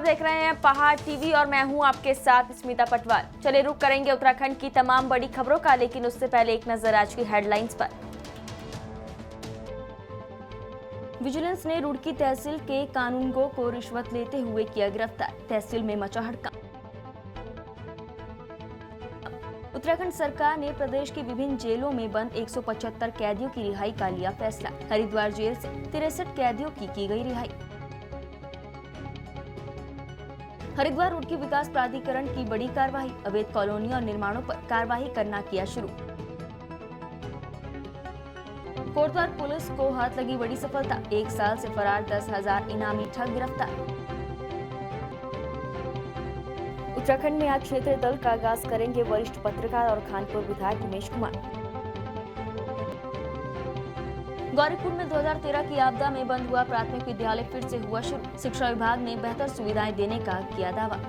आप देख रहे हैं पहाड़ टीवी और मैं हूं आपके साथ स्मिता पटवाल। चले रुक करेंगे उत्तराखंड की तमाम बड़ी खबरों का, लेकिन उससे पहले एक नजर आज की हेडलाइंस पर। विजिलेंस ने रुड़की तहसील के कानूनगो को रिश्वत लेते हुए किया गिरफ्तार, तहसील में मचा हड़कंप। उत्तराखंड सरकार ने प्रदेश की विभिन्न जेलों में बंद 175 कैदियों की रिहाई का लिया फैसला। हरिद्वार जेल से 63 कैदियों की गई रिहाई। हरिद्वार रुड़की विकास प्राधिकरण की बड़ी कार्रवाई, अवैध कॉलोनी और निर्माणों पर कार्रवाई करना किया शुरू। कोटद्वार पुलिस को हाथ लगी बड़ी सफलता, 1 साल से फरार 10,000 इनामी ठग गिरफ्तार। उत्तराखंड में आज क्षेत्रीय दल का आगाज करेंगे वरिष्ठ पत्रकार और खानपुर विधायक उमेश कुमार। गौरीकुंड में 2013 की आपदा में बंद हुआ प्राथमिक विद्यालय फिर से हुआ शुरू, शिक्षा विभाग ने बेहतर सुविधाएं देने का किया दावा।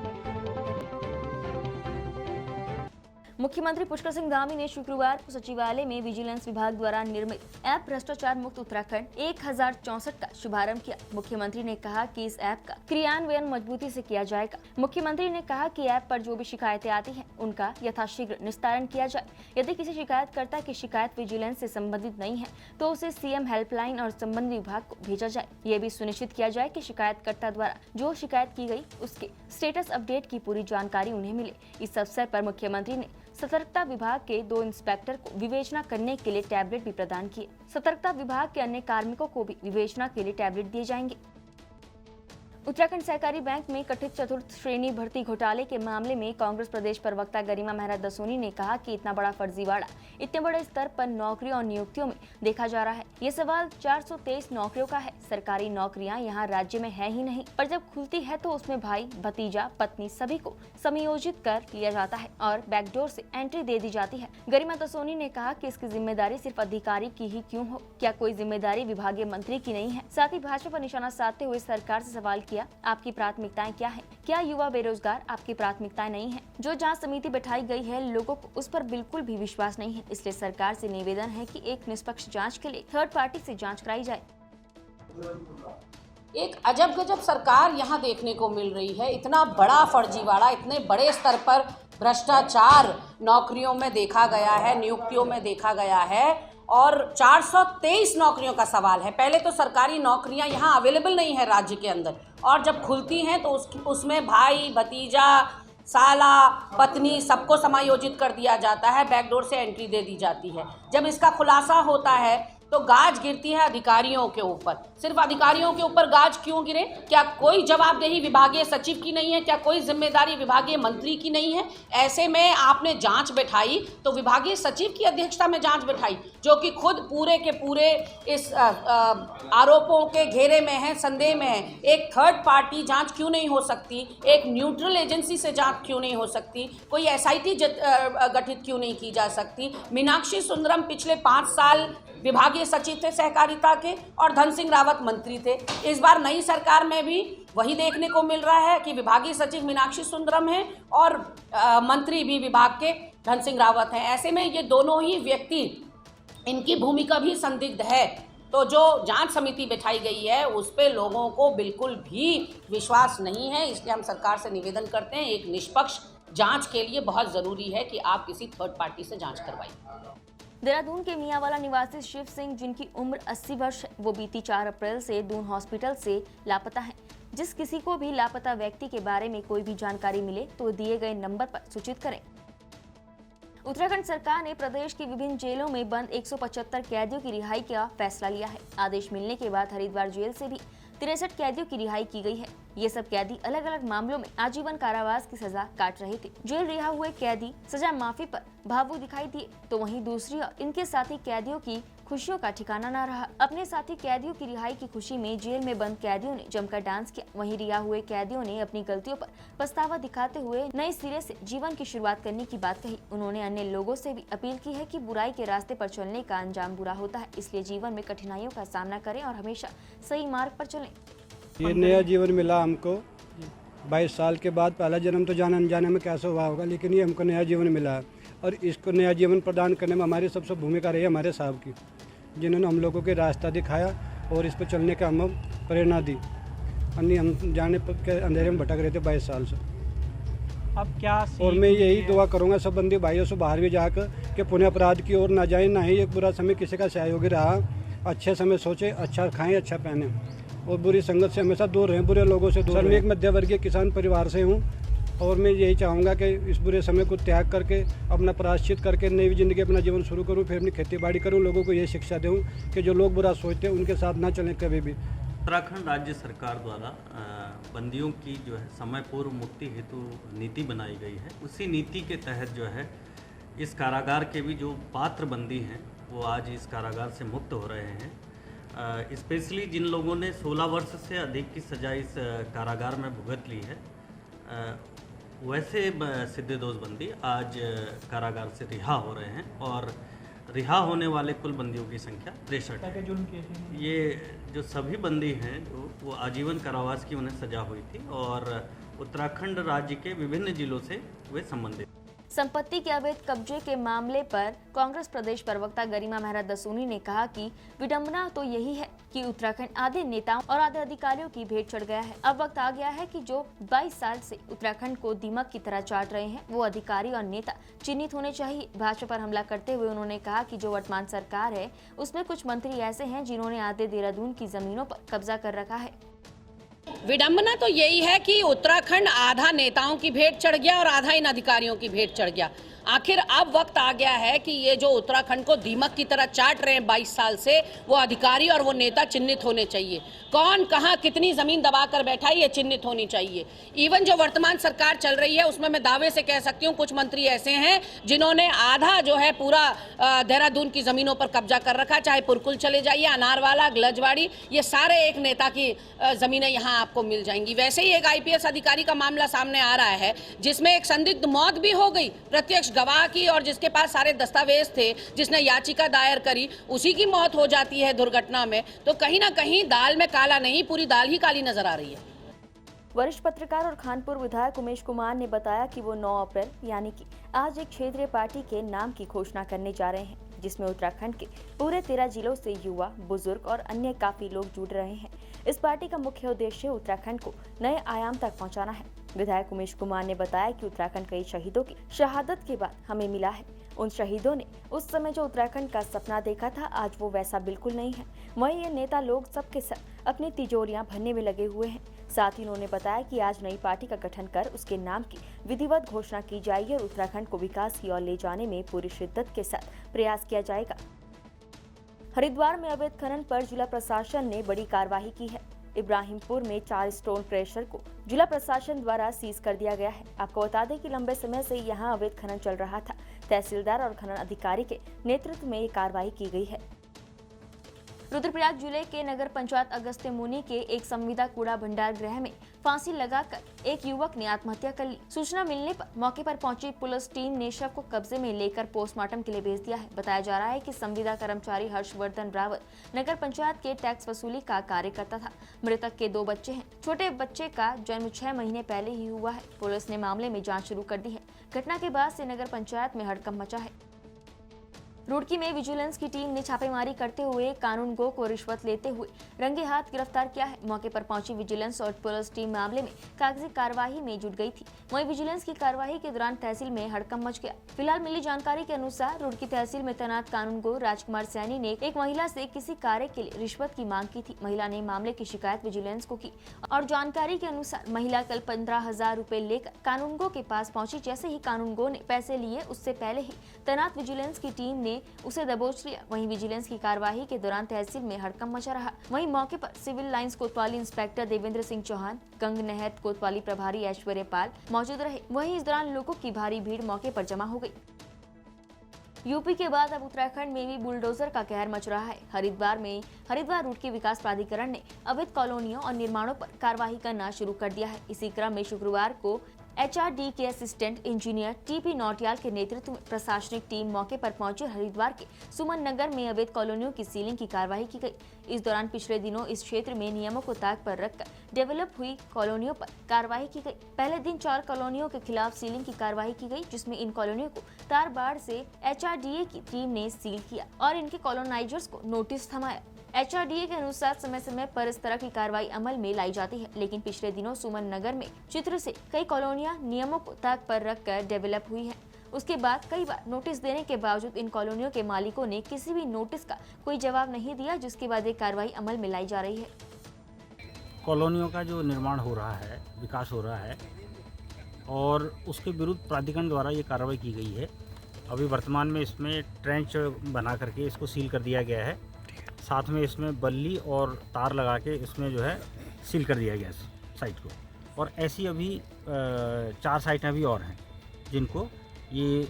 मुख्यमंत्री पुष्कर सिंह धामी ने शुक्रवार को सचिवालय में विजिलेंस विभाग द्वारा निर्मित ऐप भ्रष्टाचार मुक्त उत्तराखंड 1064 का शुभारंभ किया। मुख्यमंत्री ने कहा कि इस ऐप का क्रियान्वयन मजबूती से किया जाएगा। मुख्यमंत्री ने कहा कि ऐप पर जो भी शिकायतें आती हैं, उनका यथाशीघ्र निस्तारण किया जाए। यदि किसी शिकायतकर्ता की शिकायत विजिलेंस से संबंधित नहीं है तो उसे सीएम हेल्पलाइन और संबंधित विभाग को भेजा जाए। ये भी सुनिश्चित किया जाए कि शिकायतकर्ता द्वारा जो शिकायत की गई उसके स्टेटस अपडेट की पूरी जानकारी उन्हें मिले। इस अवसर पर मुख्यमंत्री ने सतर्कता विभाग के 2 इंस्पेक्टर को विवेचना करने के लिए टैबलेट भी प्रदान किए। सतर्कता विभाग के अन्य कार्मिकों को भी विवेचना के लिए टैबलेट दिए जाएंगे। उत्तराखंड सहकारी बैंक में कथित चतुर्थ श्रेणी भर्ती घोटाले के मामले में कांग्रेस प्रदेश प्रवक्ता गरिमा मेहरा दसोनी ने कहा कि इतना बड़ा फर्जीवाड़ा इतने बड़े स्तर पर नौकरियों और नियुक्तियों में देखा जा रहा है। ये सवाल 423 नौकरियों का है। सरकारी नौकरियां यहाँ राज्य में है ही नहीं, पर जब खुलती है तो उसमें भाई, भतीजा, पत्नी सभी को समायोजित कर लिया जाता है और बैकडोर से एंट्री दे दी जाती है। गरिमा दसोनी ने कहा कि इसकी जिम्मेदारी सिर्फ अधिकारी की ही क्यों हो, क्या कोई जिम्मेदारी विभागीय मंत्री की नहीं है। साथ ही भाजपा पर निशाना साधते हुए सरकार से सवाल किया, आपकी प्राथमिकताएं क्या हैं? क्या युवा बेरोजगार आपकी प्राथमिकताएं नहीं है? जो जांच समिति बैठाई गई है, लोगों को उस पर बिल्कुल भी विश्वास नहीं है। इसलिए सरकार से निवेदन है कि एक निष्पक्ष जांच के लिए थर्ड पार्टी से जांच कराई जाए। एक अजब गजब सरकार यहाँ देखने को मिल रही है। इतना बड़ा फर्जीवाड़ा, इतने बड़े स्तर पर भ्रष्टाचार नौकरियों में देखा गया है, नियुक्तियों में देखा गया है और 423 नौकरियों का सवाल है। पहले तो सरकारी नौकरियां यहाँ अवेलेबल नहीं है राज्य के अंदर, और जब खुलती हैं तो उसमें भाई, भतीजा, साला, पत्नी सबको समायोजित कर दिया जाता है, बैकडोर से एंट्री दे दी जाती है। जब इसका खुलासा होता है तो गाज गिरती है अधिकारियों के ऊपर। सिर्फ अधिकारियों के ऊपर गाज क्यों गिरे? क्या कोई जवाबदेही विभागीय सचिव की नहीं है? क्या कोई जिम्मेदारी विभागीय मंत्री की नहीं है? ऐसे में आपने जांच बैठाई तो विभागीय सचिव की अध्यक्षता में जांच बैठाई, जो कि खुद पूरे के पूरे इस आरोपों के घेरे में है, संदेह में है। एक थर्ड पार्टी जांच क्यों नहीं हो सकती? एक न्यूट्रल एजेंसी से जांच क्यों नहीं हो सकती? कोई SIT गठित क्यों नहीं की जा सकती? मीनाक्षी सुंदरम पिछले 5 साल विभागीय सचिव थे सहकारिता के और धन सिंह रावत मंत्री थे। इस बार नई सरकार में भी वही देखने को मिल रहा है कि विभागीय सचिव मीनाक्षी सुंदरम हैं और मंत्री भी विभाग के धन सिंह रावत हैं। ऐसे में ये दोनों ही व्यक्ति, इनकी भूमिका भी संदिग्ध है। तो जो जांच समिति बैठाई गई है उस पे लोगों को बिल्कुल भी विश्वास नहीं है। इसलिए हम सरकार से निवेदन करते हैं, एक निष्पक्ष जांच के लिए बहुत ज़रूरी है कि आप किसी थर्ड पार्टी से जांच करवाइए। देहरादून के मियांवाला निवासी शिव सिंह, जिनकी उम्र 80 वर्ष है, वो बीती 4 अप्रैल से दून हॉस्पिटल से लापता है। जिस किसी को भी लापता व्यक्ति के बारे में कोई भी जानकारी मिले तो दिए गए नंबर पर सूचित करें। उत्तराखंड सरकार ने प्रदेश की विभिन्न जेलों में बंद 175 कैदियों की रिहाई का फैसला लिया है। आदेश मिलने के बाद हरिद्वार जेल से भी 63 कैदियों की रिहाई की गई है। ये सब कैदी अलग अलग मामलों में आजीवन कारावास की सजा काट रहे थे। जेल रिहा हुए कैदी सजा माफी पर भावुक दिखाई दिए, तो वहीं दूसरी ओर इनके साथी कैदियों की खुशियों का ठिकाना न रहा। अपने साथी कैदियों की रिहाई की खुशी में जेल में बंद कैदियों ने जमकर डांस किया। वहीं रिहा हुए कैदियों ने अपनी गलतियों पर पछतावा दिखाते हुए नए सिरे से जीवन की शुरुआत करने की बात कही। उन्होंने अन्य लोगों से भी अपील की है कि बुराई के रास्ते पर चलने का अंजाम बुरा होता है, इसलिए जीवन में कठिनाइयों का सामना करें और हमेशा सही मार्ग पर चलें। ये नया जीवन मिला हमको 22 साल के बाद। पहला जन्म तो जाने अनजाने में कैसे हुआ होगा, लेकिन ये हमको नया जीवन मिला है और इसको नया जीवन प्रदान करने में हमारी सबसे भूमिका रही है हमारे साहब की, जिन्होंने हम लोगों के रास्ता दिखाया और इस पर चलने का हमें प्रेरणा दी। अन्य हम जाने के अंधेरे में भटक रहे थे 22 साल से। अब क्या और मैं यही दुआ करूंगा सब बंदी भाइयों से बाहर भी जाकर कि पुण्य अपराध की ओर ना जाए, ना ही एक बुरा समय किसी का सहयोगी रहा। अच्छे समय सोचे, अच्छा खाएं, अच्छा पहने और बुरी संगत से हमेशा दूर रहें, बुरे लोगों से दूर रहें। मैं एक मध्यवर्गीय किसान परिवार से हूँ और मैं यही चाहूँगा कि इस बुरे समय को त्याग करके अपना प्रायश्चित करके नई ज़िंदगी अपना जीवन शुरू करूँ, फिर अपनी खेती बाड़ी करूँ। लोगों को ये शिक्षा दूँ कि जो लोग बुरा सोचते हैं उनके साथ ना चलें कभी भी। उत्तराखंड राज्य सरकार द्वारा बंदियों की जो है समय पूर्व मुक्ति हेतु नीति बनाई गई है। उसी नीति के तहत जो है इस कारागार के भी जो पात्र बंदी हैं वो आज इस कारागार से मुक्त हो रहे हैं। स्पेशली जिन लोगों ने 16 वर्ष से अधिक की सज़ा इस कारागार में भुगत ली है, वैसे सिद्धे दोष बंदी आज कारागार से रिहा हो रहे हैं और रिहा होने वाले कुल बंदियों की संख्या 63 है। ये जो सभी बंदी हैं वो आजीवन कारावास की उन्हें सजा हुई थी और उत्तराखंड राज्य के विभिन्न जिलों से वे संबंधित। संपत्ति के अवैध कब्जे के मामले पर कांग्रेस प्रदेश प्रवक्ता गरिमा मेहरा दसूनी ने कहा कि विडंबना तो यही है कि उत्तराखंड आधे नेताओं और आधे अधिकारियों की भेंट चढ़ गया है। अब वक्त आ गया है कि जो 22 साल से उत्तराखंड को दीमक की तरह चाट रहे हैं वो अधिकारी और नेता चिन्हित होने चाहिए। भाजपा पर हमला करते हुए उन्होंने कहा कि जो वर्तमान सरकार है उसमें कुछ मंत्री ऐसे हैं जिन्होंने आधे देहरादून की जमीनों पर कब्जा कर रखा है। विडंबना तो यही है कि उत्तराखंड आधा नेताओं की भेंट चढ़ गया और आधा इन अधिकारियों की भेंट चढ़ गया। आखिर अब वक्त आ गया है कि ये जो उत्तराखंड को दीमक की तरह चाट रहे हैं 22 साल से, वो अधिकारी और वो नेता चिन्हित होने चाहिए। कौन कहां कितनी जमीन दबाकर बैठा है ये चिन्हित होनी चाहिए। इवन जो वर्तमान सरकार चल रही है उसमें मैं दावे से कह सकती हूँ कुछ मंत्री ऐसे हैं जिन्होंने आधा जो है पूरा देहरादून की जमीनों पर कब्जा कर रखा। चाहे पुरकुल चले जाइए, अनारवाला, गलजवाड़ी, ये सारे एक नेता की जमीनें यहाँ आपको मिल जाएंगी। वैसे ही एक IPS अधिकारी का मामला सामने आ रहा है जिसमें एक संदिग्ध मौत भी हो गई प्रत्यक्ष गवाह की, और जिसके पास सारे दस्तावेज थे, जिसने याचिका दायर करी, उसी की मौत हो जाती है दुर्घटना में। तो कहीं ना कहीं दाल में काला नहीं, पूरी दाल ही काली नजर आ रही है। वरिष्ठ पत्रकार और खानपुर विधायक उमेश कुमार ने बताया कि वो 9 अप्रैल यानी कि आज एक क्षेत्रीय पार्टी के नाम की घोषणा करने जा रहे हैं जिसमें उत्तराखंड के पूरे 13 जिलों से युवा, बुजुर्ग और अन्य काफी लोग जुड़ रहे हैं। इस पार्टी का मुख्य उद्देश्य उत्तराखंड को नए आयाम तक पहुंचाना है। विधायक उमेश कुमार ने बताया कि उत्तराखंड कई शहीदों की शहादत के बाद हमें मिला है। उन शहीदों ने उस समय जो उत्तराखंड का सपना देखा था आज वो वैसा बिल्कुल नहीं है। वहीं ये नेता लोग सबके सब अपनी तिजोरियां भरने में लगे हुए हैं। साथ ही उन्होंने बताया कि आज नई पार्टी का गठन कर उसके नाम की विधिवत घोषणा की जाएगी और उत्तराखंड को विकास की ओर ले जाने में पूरी शिद्दत के साथ प्रयास किया जाएगा। हरिद्वार में अवैध खनन पर जिला प्रशासन ने बड़ी कार्रवाई की है। इब्राहिमपुर में 4 स्टोन क्रशर को जिला प्रशासन द्वारा सीज कर दिया गया है। आपको बता दें कि लंबे समय से यहां अवैध खनन चल रहा था। तहसीलदार और खनन अधिकारी के नेतृत्व में ये कार्रवाई की गई है। रुद्रप्रयाग जिले के नगर पंचायत अगस्त्य मुनि के एक संविदा कूड़ा भंडार गृह में फांसी लगाकर एक युवक ने आत्महत्या कर ली। सूचना मिलने पर मौके पर पहुंची पुलिस टीम ने शव को कब्जे में लेकर पोस्टमार्टम के लिए भेज दिया है। बताया जा रहा है कि संविदा कर्मचारी हर्षवर्धन रावत नगर पंचायत के टैक्स वसूली का कार्य करता था। मृतक के 2 बच्चे हैं। छोटे बच्चे का जन्म 6 महीने पहले ही हुआ है। पुलिस ने मामले में जाँच शुरू कर दी है। घटना के बाद से नगर पंचायत में हड़कंप मचा है। रुड़की में विजिलेंस की टीम ने छापेमारी करते हुए कानूनगो को रिश्वत लेते हुए रंगे हाथ गिरफ्तार किया है। मौके पर पहुंची विजिलेंस और पुलिस टीम मामले में कागजी कार्यवाही में जुट गई थी। वहीं विजिलेंस की कार्यवाही के दौरान तहसील में हड़कंप मच गया। फिलहाल मिली जानकारी के अनुसार रुड़की तहसील में तैनात कानूनगो राजकुमार सैनी ने एक महिला से किसी कार्य के लिए रिश्वत की मांग की थी। महिला ने मामले की शिकायत विजिलेंस को की और जानकारी के अनुसार महिला कल 15,000 रुपए लेकर कानूनगो के पास पहुंची। जैसे ही कानूनगो ने पैसे लिए उससे पहले ही तैनात विजिलेंस की टीम ने उसे दबोच लिया। वहीं विजिलेंस की कार्यवाही के दौरान तहसील में हड़कंप मचा रहा। वहीं मौके पर सिविल लाइंस कोतवाली इंस्पेक्टर देवेंद्र सिंह चौहान, गंग नहर कोतवाली प्रभारी ऐश्वर्य पाल मौजूद रहे। वहीं इस दौरान लोगों की भारी भीड़ मौके पर जमा हो गई। यूपी के बाद अब उत्तराखंड में भी बुलडोजर का कहर मच रहा है। हरिद्वार रूट के विकास प्राधिकरण ने अवैध कॉलोनियों और निर्माणों पर कार्रवाई करना शुरू कर दिया है। इसी क्रम में शुक्रवार को HRD के असिस्टेंट इंजीनियर TP नौटियाल के नेतृत्व में प्रशासनिक टीम मौके पर पहुंची। हरिद्वार के सुमन नगर में अवैध कॉलोनियों की सीलिंग की कार्रवाई की गई। इस दौरान पिछले दिनों इस क्षेत्र में नियमों को ताक पर रखकर डेवलप हुई कॉलोनियों पर कार्रवाई की गई। पहले दिन 4 कॉलोनियों के खिलाफ सीलिंग की कार्रवाई की गई, जिसमें इन कॉलोनियों को तार बाड़ से HRDA की टीम ने सील किया और इनके कॉलोनाइजर्स को नोटिस थमाया। HRDA के अनुसार समय समय पर इस तरह की कार्रवाई अमल में लाई जाती है, लेकिन पिछले दिनों सुमन नगर में चित्र से कई कॉलोनियां नियमों को ताक पर रखकर डेवलप हुई है। उसके बाद कई बार नोटिस देने के बावजूद इन कॉलोनियों के मालिकों ने किसी भी नोटिस का कोई जवाब नहीं दिया, जिसके बाद ये कार्रवाई अमल में लाई जा रही है। कॉलोनियों का जो निर्माण हो रहा है, विकास हो रहा है और उसके विरुद्ध प्राधिकरण द्वारा ये कार्रवाई की गई है। अभी वर्तमान में इसमें ट्रेंच बना करके इसको सील कर दिया गया है, साथ में इसमें बल्ली और तार लगा के इसमें जो है सील कर दिया गया है साइट को। और ऐसी अभी 4 साइटें अभी और हैं जिनको ये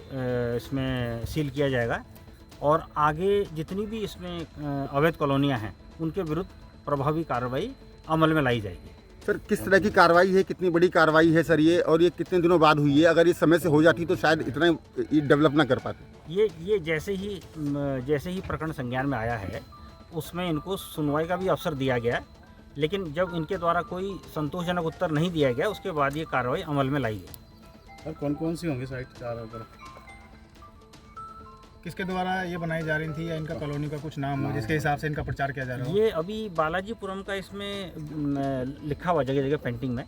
इसमें सील किया जाएगा और आगे जितनी भी इसमें अवैध कॉलोनियाँ हैं उनके विरुद्ध प्रभावी कार्रवाई अमल में लाई जाएगी। सर, किस तरह की कार्रवाई है, कितनी बड़ी कार्रवाई है सर ये, और ये कितने दिनों बाद हुई है? अगर इस समय से हो जाती तो शायद इतना ये डेवलप ना कर पाते। ये जैसे ही प्रकरण संज्ञान में आया है उसमें इनको सुनवाई का भी अवसर दिया गया, लेकिन जब इनके द्वारा कोई संतोषजनक उत्तर नहीं दिया गया उसके बाद ये कार्रवाई अमल में लाई गई। और कौन कौन सी होंगी साइट चारों तरफ? किसके द्वारा ये बनाई जा रही थी या इनका कॉलोनी का कुछ नाम हो जिसके हिसाब से इनका प्रचार किया जा रहा है? ये अभी बालाजीपुरम का इसमें लिखा हुआ जगह जगह पेंटिंग में,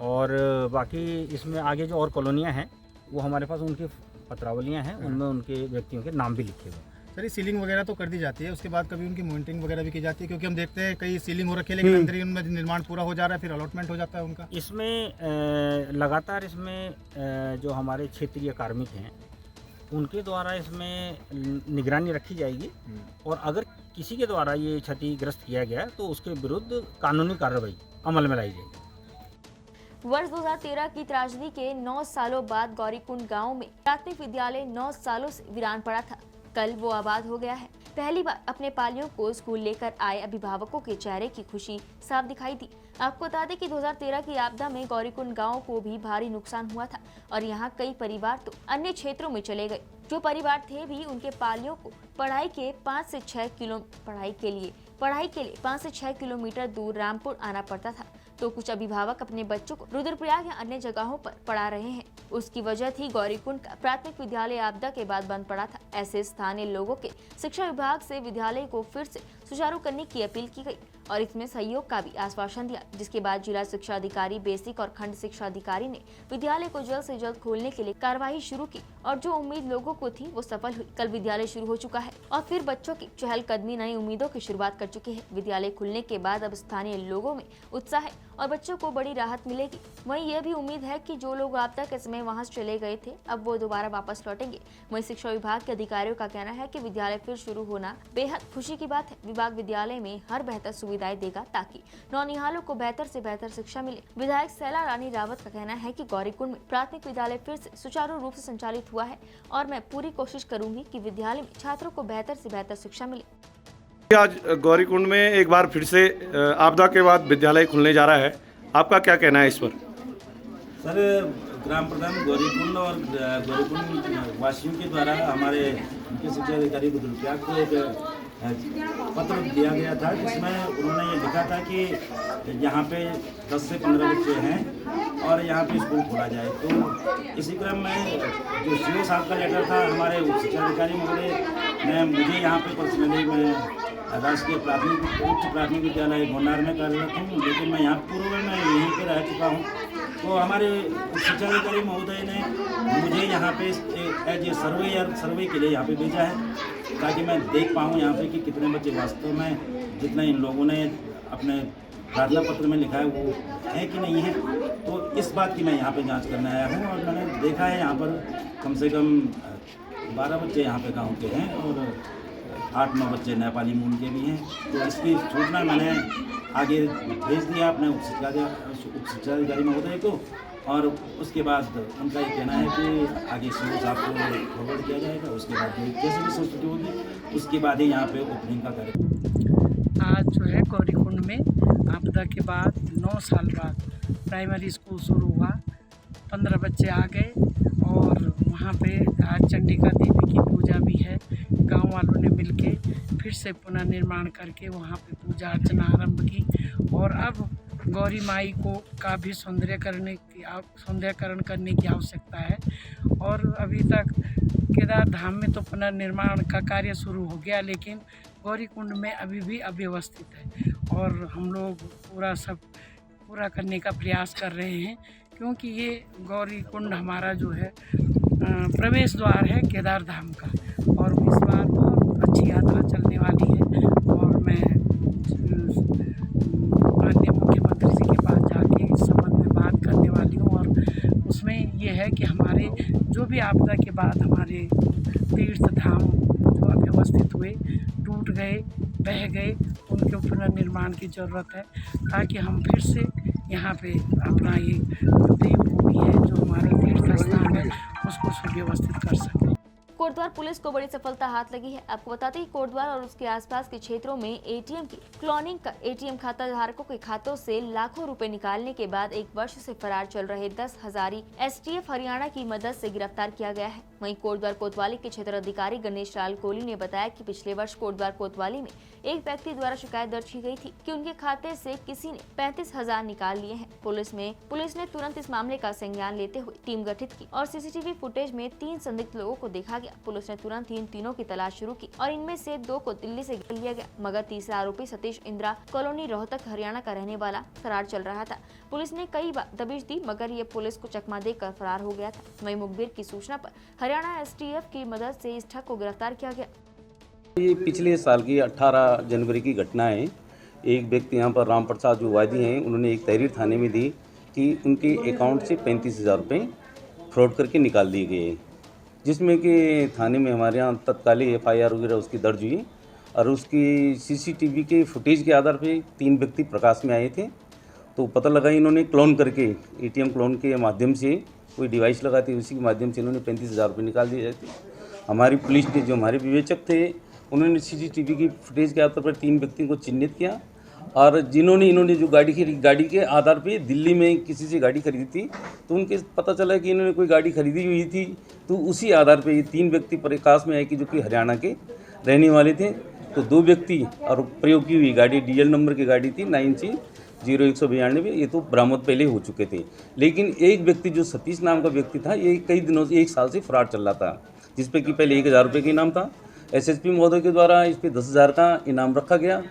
और बाकी इसमें आगे जो और कॉलोनियाँ हैं वो हमारे पास उनकी पत्रावलियाँ हैं, उनमें उनके व्यक्तियों के नाम भी लिखे हुए हैं। सर, ये सीलिंग वगैरह तो कर दी जाती है, उसके बाद कभी उनकी मॉनिटरिंग वगैरह भी की जाती है? क्योंकि हम देखते हैं कई सीलिंग हो रखी है लेकिन अंदर ही उनमें निर्माण पूरा हो जा रहा है, फिर अलॉटमेंट हो जाता है उनका। इसमें लगातार इसमें जो हमारे क्षेत्रीय कार्मिक हैं उनके द्वारा इसमें निगरानी रखी जाएगी और अगर किसी के द्वारा ये क्षतिग्रस्त किया गया तो उसके विरुद्ध कानूनी कार्रवाई अमल में लाई जाएगी। वर्ष 2013 की त्रासदी के 9 सालों बाद गौरीकुंड गांव में प्राथमिक विद्यालय 9 सालों से वीरान पड़ा था। कल वो आबाद हो गया है। पहली बार अपने पालियों को स्कूल लेकर आए अभिभावकों के चेहरे की खुशी साफ दिखाई दी। आपको बता दें कि 2013 की आपदा में गौरीकुंड गांव को भी भारी नुकसान हुआ था और यहाँ कई परिवार तो अन्य क्षेत्रों में चले गए। जो परिवार थे भी उनके पालियों को पढ़ाई के लिए 5 से 6 किलोमीटर दूर रामपुर आना पड़ता था, तो कुछ अभिभावक अपने बच्चों को रुद्रप्रयाग या अन्य जगहों पर पढ़ा रहे हैं। उसकी वजह थी गौरीकुंड का प्राथमिक विद्यालय आपदा के बाद बंद पड़ा था। ऐसे स्थानीय लोगों के शिक्षा विभाग से विद्यालय को फिर से सुचारू करने की अपील की गई और इसमें सहयोग का भी आश्वासन दिया, जिसके बाद जिला शिक्षा अधिकारी, बेसिक और खंड शिक्षा अधिकारी ने विद्यालय को जल्द से जल्द खोलने के लिए कार्यवाही शुरू की और जो उम्मीद लोगों को थी वो सफल हुई। कल विद्यालय शुरू हो चुका है और फिर बच्चों की चहलकदमी नई उम्मीदों की शुरुआत कर चुकी है। विद्यालय खुलने के बाद अब स्थानीय लोगों में उत्साह है और बच्चों को बड़ी राहत मिलेगी। वहीं यह भी उम्मीद है कि जो लोग आपदा के समय वहां से चले गए थे अब वो दोबारा वापस लौटेंगे। वहीं शिक्षा विभाग के अधिकारियों का कहना है कि विद्यालय फिर शुरू होना बेहद खुशी की बात है। विभाग विद्यालय में हर बेहतर सुविधाएं देगा ताकि नौनिहालों को बेहतर से बेहतर शिक्षा मिले। विधायक सैला रानी रावत का कहना है कि गौरीकुंड में प्राथमिक विद्यालय फिर से सुचारू रूप से संचालित हुआ है और मैं पूरी कोशिश करूंगी कि विद्यालय में छात्रों को बेहतर से बेहतर शिक्षा मिले। आज गौरीकुंड में एक बार फिर से आपदा के बाद विद्यालय खुलने जा रहा है, आपका क्या कहना है इस पर? सर, ग्राम प्रधान गौरीकुंड और गौरीकुंड वासियों के द्वारा हमारे मुख्य शिक्षा अधिकारी रुद्रप्रयाग को एक पत्र दिया गया था जिसमें उन्होंने ये लिखा था कि यहाँ पे 10 से 15 बच्चे हैं और यहाँ पे स्कूल खोला जाए। तो इसी क्रम में जो सीओ साहब का लेटर था हमारे शिक्षा अधिकारी महोदय ने मुझे यहाँ पे पर्सनली मैं राजकीय उच्च प्राथमिक विद्यालय गोनार में कार्यरत हूँ, लेकिन मैं यहाँ पूर्व में यहीं पर रह चुका हूँ। तो हमारे शिक्षा अधिकारी महोदय ने मुझे यहाँ पे एज ए सर्वे के लिए यहाँ पे भेजा है ताकि मैं देख पाऊँ यहाँ पे कि कितने बच्चे वास्तव में जितना इन लोगों ने अपने प्रार्थना पत्र में लिखा है वो है कि नहीं है। तो इस बात की मैं यहाँ पे जांच करने आया हूँ और मैंने देखा है यहाँ पर कम से कम 12 बच्चे यहाँ पे गाँव के हैं और 8-9 बच्चे नेपाली मूल के भी हैं। तो इसकी सूचना मैंने आगे भेज दिया अपने उप शिक्षा अधिकारी महोदय को और उसके बाद उनका ये कहना है कि आगे सीओ साहब को फॉरवर्ड किया जाएगा। उसके बाद जैसे भी संस्कृति होगी उसके बाद ही यहाँ पे ओपनिंग का कार्यक्रम। आज जो है गौरीकुंड में आपदा के बाद 9 साल बाद प्राइमरी स्कूल शुरू हुआ। 15 बच्चे आ गए और वहाँ पे आज चंडिका देवी की पूजा भी है। गांव वालों ने मिलके फिर से पुनः निर्माण करके वहाँ पे पूजा अर्चना आरंभ की और अब गौरी माई का भी सौंदर्यकरण करने की आवश्यकता है। और अभी तक केदार धाम में तो पुनर्निर्माण का कार्य शुरू हो गया, लेकिन गौरीकुंड में अभी भी अव्यवस्थित है और हम लोग पूरा करने का प्रयास कर रहे हैं, क्योंकि ये गौरीकुंड हमारा जो है प्रवेश द्वार है केदार धाम का, और इस बार बहुत अच्छी यात्रा चलने वाली है। और मैं माननीय मुख्यमंत्री जी के पास जाके इस संबंध में बात करने वाली हूँ, और उसमें ये है कि हमारे जो भी आपदा के बाद हमारे तीर्थ धाम जो अव्यवस्थित हुए, टूट गए, बह गए, उनके पुनर्निर्माण की ज़रूरत है, ताकि हम फिर से यहाँ पे अपना ये जो देवभूमि है, जो हमारा तीर्थ स्थान है, उसको सुव्यवस्थित कर सकें। कोटद्वार पुलिस को बड़ी सफलता हाथ लगी है। आपको बताते ही कोटद्वार और उसके आसपास के क्षेत्रों में एटीएम की क्लोनिंग का एटीएम खाता धारकों के खातों से लाखों रुपए निकालने के बाद 1 वर्ष से फरार चल रहे 10 हजारी एसटीएफ हरियाणा की मदद से गिरफ्तार किया गया है। वहीं कोटद्वार कोतवाली के क्षेत्र अधिकारी गणेश लाल कोहली ने बताया कि पिछले वर्ष कोटद्वार कोतवाली में एक व्यक्ति द्वारा शिकायत दर्ज की गई थी कि उनके खाते से किसी ने 35,000 निकाल लिए हैं। पुलिस ने तुरंत इस मामले का संज्ञान लेते हुए टीम गठित की और सीसीटीवी फुटेज में 3 संदिग्ध लोगों को देखा गया। पुलिस ने तुरंत इन तीनों की तलाश शुरू की और इनमें से 2 को दिल्ली से गिरफ्तार लिया गया, मगर तीसरा आरोपी सतीश इंदिरा कॉलोनी रोहतक हरियाणा का रहने वाला फरार चल रहा था। पुलिस ने कई बार दबिश दी, मगर ये पुलिस को चकमा देकर फरार हो गया था। वहीं मुखबिर की सूचना पर हरियाणा एसटीएफ की मदद से इस ठग को गिरफ्तार किया गया। ये पिछले साल की 18 जनवरी की घटना है। एक व्यक्ति यहाँ पर राम प्रसाद जो वादी हैं, उन्होंने एक तहरीर थाने में दी कि उनके अकाउंट से 35,000 रुपये फ्रॉड करके निकाल दिए गए, जिसमें कि थाने में हमारे यहाँ तत्कालीन FIR वगैरह उसकी दर्ज हुई और उसकी सीसीटीवी के फुटेज के आधार पे 3 व्यक्ति प्रकाश में आए थे। तो पता लगा इन्होंने क्लोन करके ATM क्लोन के माध्यम से कोई डिवाइस लगाती है, उसी के माध्यम से इन्होंने 35,000 रुपये निकाल दिए थे। हमारी पुलिस ने, जो हमारे विवेचक थे, उन्होंने सीसीटीवी की फुटेज के आधार पर 3 व्यक्तियों को चिन्हित किया और इन्होंने जो गाड़ी के आधार पे दिल्ली में किसी से गाड़ी खरीदी थी, तो उनके पता चला कि इन्होंने कोई गाड़ी खरीदी हुई थी। तो उसी आधार पे ये 3 व्यक्ति प्रकाश में आए कि जो कि हरियाणा के रहने वाले थे। तो 2 व्यक्ति और प्रयोग की हुई गाड़ी डीएल नंबर की गाड़ी थी 9C0192, ये तो बरामद पहले हो चुके थे। लेकिन एक व्यक्ति जो सतीश नाम का व्यक्ति था, ये कई दिनों से 1 साल से फरार चल रहा था, जिसपे कि पहले 1,000 रुपये का इनाम था। SSP महोदय के द्वारा इस पर 10,000 का इनाम रखा गया।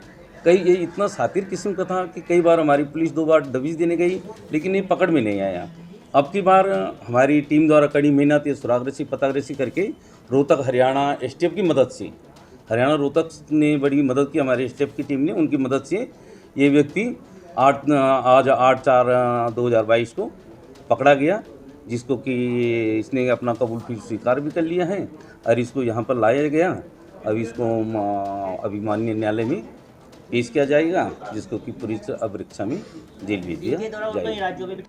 ये इतना सातिर किस्म का था कि कई बार हमारी पुलिस 2 बार दबिश देने गई, लेकिन ये पकड़ में नहीं आया। अब की बार हमारी टीम द्वारा कड़ी मेहनत या सुरागरेसी पतागरेसी करके रोहतक हरियाणा STF की मदद से, हरियाणा रोहतक ने बड़ी मदद की, हमारे STF की टीम ने, उनकी मदद से ये व्यक्ति आज 8/4/2022 को पकड़ा गया, जिसको कि इसने अपना कबूल फिर स्वीकार भी कर लिया है और इसको यहाँ पर लाया गया। अब इसको अभी माननीय न्यायालय में पेश किया जाएगा, जिसको कि पुलिस परीक्षा में जेल भेज दिया जाएगा।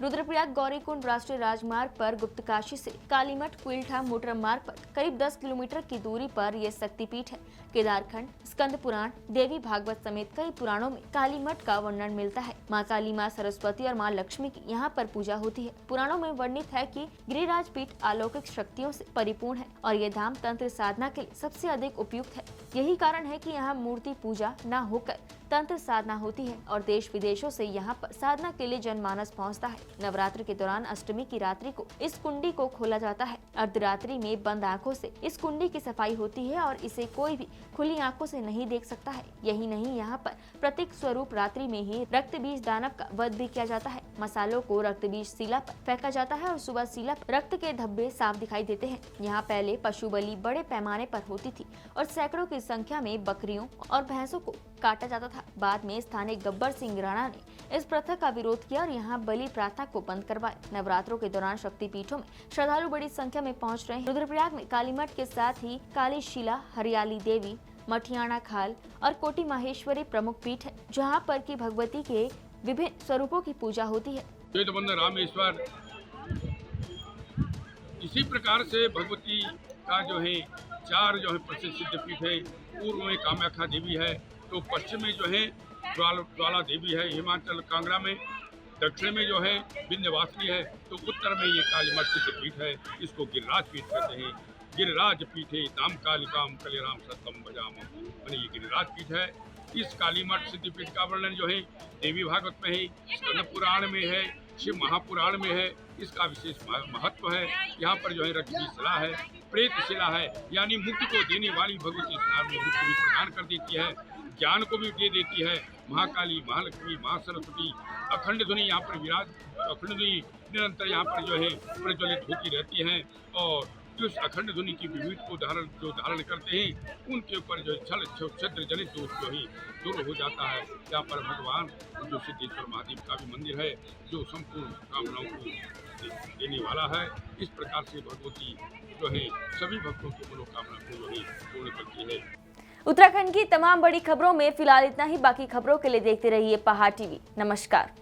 रुद्रप्रयाग गौरीकुंड राष्ट्रीय राजमार्ग पर गुप्तकाशी से कालीमठ क्विल्ठा मोटर मार्ग पर करीब 10 किलोमीटर की दूरी पर यह शक्तिपीठ है। केदारखंड, स्कंद पुराण, देवी भागवत समेत कई पुराणों में कालीमठ का वर्णन मिलता है। माँ काली, माँ सरस्वती और माँ लक्ष्मी की यहाँ पर पूजा होती है। पुराणों में वर्णित है कि गिरिराज पीठ अलौकिक शक्तियों से परिपूर्ण है और ये धाम तंत्र साधना के लिए सबसे अधिक उपयुक्त है। यही कारण है कि यहाँ मूर्ति पूजा न होकर तंत्र साधना होती है और देश विदेशों से यहाँ पर साधना के लिए जनमानस पहुँचता है। नवरात्र के दौरान अष्टमी की रात्रि को इस कुंडी को खोला जाता है। अर्धरात्रि में बंद आंखों से इस कुंडी की सफाई होती है और इसे कोई भी खुली आंखों से नहीं देख सकता है। यही नहीं, यहाँ पर प्रतीक स्वरूप रात्रि में ही रक्त बीज दानव का वध भी किया जाता है। मसालों को रक्त बीज शिला पर फेंका जाता है और सुबह शिला पर रक्त के धब्बे साफ दिखाई देते हैं। यहाँ पहले पशु बलि बड़े पैमाने पर होती थी और सैकड़ों की संख्या में बकरियों और भैंसों को काटा जाता था। बाद में स्थानीय गब्बर सिंह राणा ने इस प्रथा का विरोध किया और यहाँ बलि प्रार्थना को बंद करवाया। नवरात्रों के दौरान शक्तिपीठों में श्रद्धालु बड़ी संख्या में पहुँच रहे हैं। रुद्रप्रयाग में कालीमठ के साथ ही काली शिला, हरियाली देवी, मठियाना खाल और कोटी माहेश्वरी प्रमुख पीठ है, जहाँ पर की भगवती के विभिन्न स्वरूपों की पूजा होती है। रामेश्वर, इसी प्रकार से भगवती का जो है 4 जो है प्रसिद्ध सिद्धपीठ है। पूर्व में कामाख्या देवी है, तो पश्चिम में जो है ज्वाला देवी है, हिमाचल कांगड़ा में, दक्षिण में जो है विंध्यवासिनी है, तो उत्तर में ये कालीमठ सिद्धपीठ है। इसको गिरिराज पीठ कहते हैं। गिरिराज पीठे ताम कालिकाम कलिराम सतम बजाम, ये गिरिराज पीठ है। इस कालीमठ सिद्धपीठ का वर्णन जो है देवी भागवत में है, स्कंद पुराण में है, शिव महापुराण में है। इसका विशेष महत्व है। यहाँ पर जो है रक्त की शिला है, प्रेतशिला है, यानी मुक्ति को देने वाली भगवती इस धाम में मुक्ति भी प्रदान कर देती है, ज्ञान को भी दे देती है। महाकाली, महालक्ष्मी, महासरस्वती अखंड ध्वनि यहाँ पर अखंड ध्वनि निरंतर यहाँ पर जो है प्रज्वलित होती रहती है और उस अखंड ध्वनि की विविध को धारण करते हैं, उनके ऊपर जो छल छद्र जनित दोष जो है दूर हो जाता है। यहाँ पर भगवान जो सिद्धेश्वर महादेव का भी मंदिर है, जो संपूर्ण कामनाओं को देने वाला है। इस प्रकार से भगवती जो है सभी भक्तों की मनोकामना को जो है पूर्ण करती है। उत्तराखंड की तमाम बड़ी खबरों में फिलहाल इतना ही। बाकी खबरों के लिए देखते रहिए पहाड़ टीवी। नमस्कार।